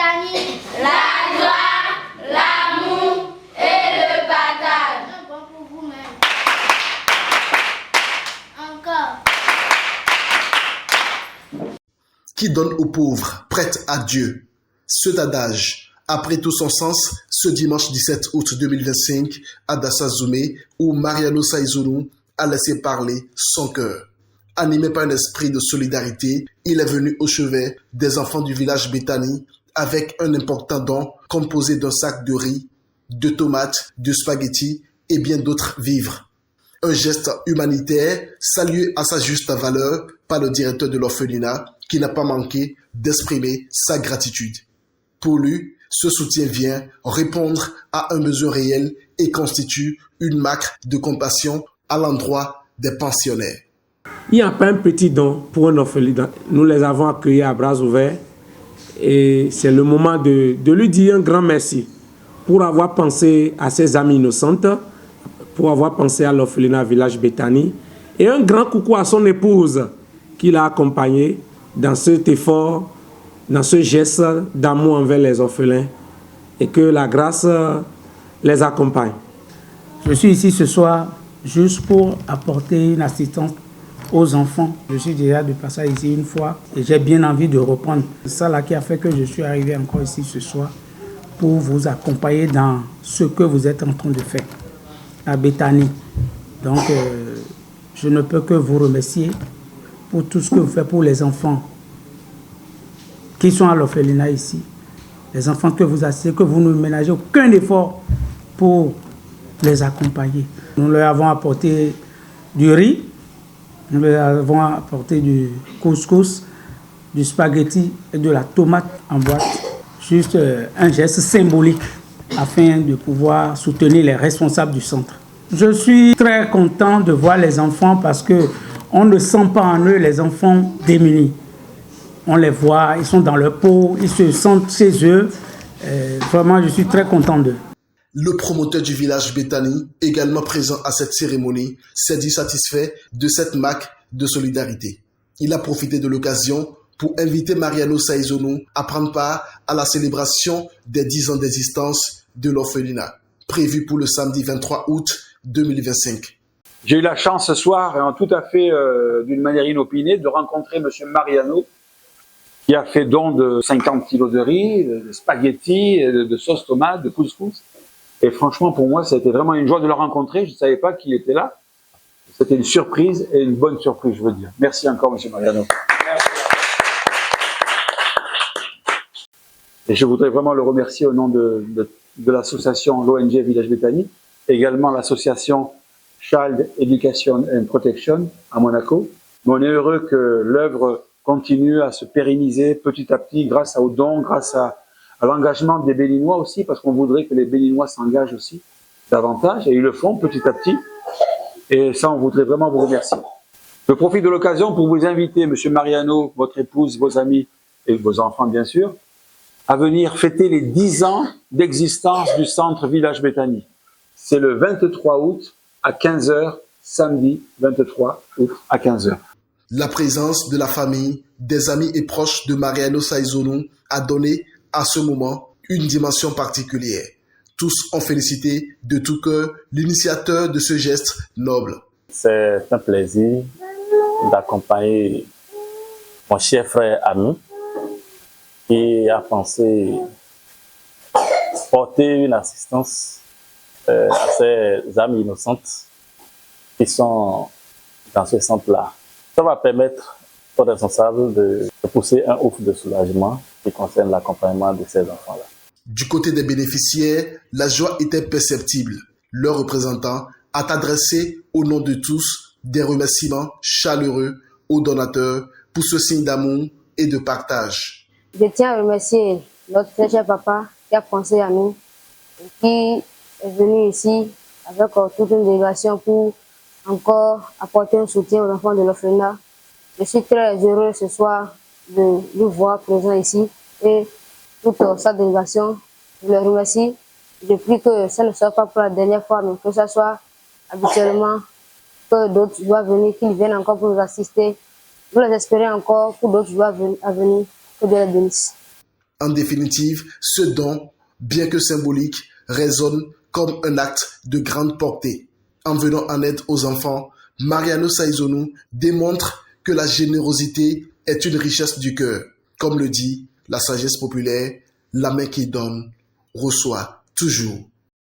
Béthanie, la joie, l'amour et le partage. Un bon pour vous-même. Encore. Qui donne aux pauvres, prête à Dieu. Cet adage a pris tout son sens ce dimanche 17 août 2025 à Dassazoume, où Mariano Saïzounou a laissé parler son cœur. Animé par un esprit de solidarité, il est venu au chevet des enfants du village Béthanie avec un important don composé d'un sac de riz, de tomates, de spaghettis et bien d'autres vivres. Un geste humanitaire salué à sa juste valeur par le directeur de l'orphelinat qui n'a pas manqué d'exprimer sa gratitude. Pour lui, ce soutien vient répondre à un besoin réel et constitue une marque de compassion à l'endroit des pensionnaires. Il n'y a pas un petit don pour un orphelinat. Nous les avons accueillis à bras ouverts et c'est le moment de lui dire un grand merci pour avoir pensé à ses amies innocentes, pour avoir pensé à l'orphelinat Village Béthanie et un grand coucou à son épouse qui l'a accompagné dans cet effort, dans ce geste d'amour envers les orphelins et que la grâce les accompagne. Je suis ici ce soir juste pour apporter une assistance aux enfants. Je suis déjà de passage ici une fois et j'ai bien envie de reprendre. C'est ça là qui a fait que je suis arrivé encore ici ce soir pour vous accompagner dans ce que vous êtes en train de faire à Béthanie. Donc, je ne peux que vous remercier pour tout ce que vous faites pour les enfants qui sont à l'orphelinat ici. Les enfants que vous assistez, que vous ne ménagez aucun effort pour les accompagner. Nous leur avons apporté du riz, nous leur avons apporté du couscous, du spaghetti et de la tomate en boîte. Juste un geste symbolique afin de pouvoir soutenir les responsables du centre. Je suis très content de voir les enfants parce qu'on ne sent pas en eux les enfants démunis. On les voit, ils sont dans leur peau, ils se sentent chez eux. Vraiment, je suis très content d'eux. Le promoteur du village Béthanie, également présent à cette cérémonie, s'est dit satisfait de cette marque de solidarité. Il a profité de l'occasion pour inviter Mariano Saïzounou à prendre part à la célébration des 10 ans d'existence de l'orphelinat, prévue pour le samedi 23 août 2025. J'ai eu la chance ce soir, tout à fait d'une manière inopinée, de rencontrer M. Mariano, qui a fait don de 50 kilos de riz, de spaghettis, de sauce tomate, de couscous. Et franchement, pour moi, ça a été vraiment une joie de le rencontrer. Je ne savais pas qu'il était là. C'était une surprise et une bonne surprise, je veux dire. Merci encore, M. Mariano. Merci. Et je voudrais vraiment le remercier au nom de l'association l'ONG Village Béthanie, également l'association Child Education and Protection à Monaco. Mais on est heureux que l'œuvre continue à se pérenniser petit à petit grâce aux dons, grâce à l'engagement des Béninois aussi, parce qu'on voudrait que les Béninois s'engagent aussi davantage, et ils le font petit à petit. Et ça, on voudrait vraiment vous remercier. Je profite de l'occasion pour vous inviter, M. Mariano, votre épouse, vos amis et vos enfants, bien sûr, à venir fêter les 10 ans d'existence du centre Village Béthanie. C'est le 23 août à 15 h, samedi 23 août à 15 h. La présence de la famille, des amis et proches de Mariano Saïzounou a donné à ce moment une dimension particulière. Tous ont félicité de tout cœur l'initiateur de ce geste noble. C'est un plaisir d'accompagner mon cher frère ami qui a pensé porter une assistance à ces âmes innocentes qui sont dans ce centre-là. Ça va permettre aux responsables de pousser un ouf de soulagement qui concerne l'accompagnement de ces enfants-là. Du côté des bénéficiaires, la joie était perceptible. Leur représentant a adressé au nom de tous des remerciements chaleureux aux donateurs pour ce signe d'amour et de partage. Je tiens à remercier notre très cher papa qui a pensé à nous et qui est venu ici avec toute une délégation pour encore apporter un soutien aux enfants de l'orphelinat. Je suis très heureux ce soir de nous voir présents ici et toute sa délégation. Je les remercie. Je prie que ça ne soit pas pour la dernière fois, mais que ce soit habituellement, que d'autres doivent venir, qu'ils viennent encore pour nous assister. Nous les espérons encore pour d'autres doivent venir. Que Dieu les bénisse. En définitive, ce don, bien que symbolique, résonne comme un acte de grande portée. En venant en aide aux enfants, Mariano Saïzonou démontre que la générosité est une richesse du cœur. Comme le dit la sagesse populaire, la main qui donne reçoit toujours.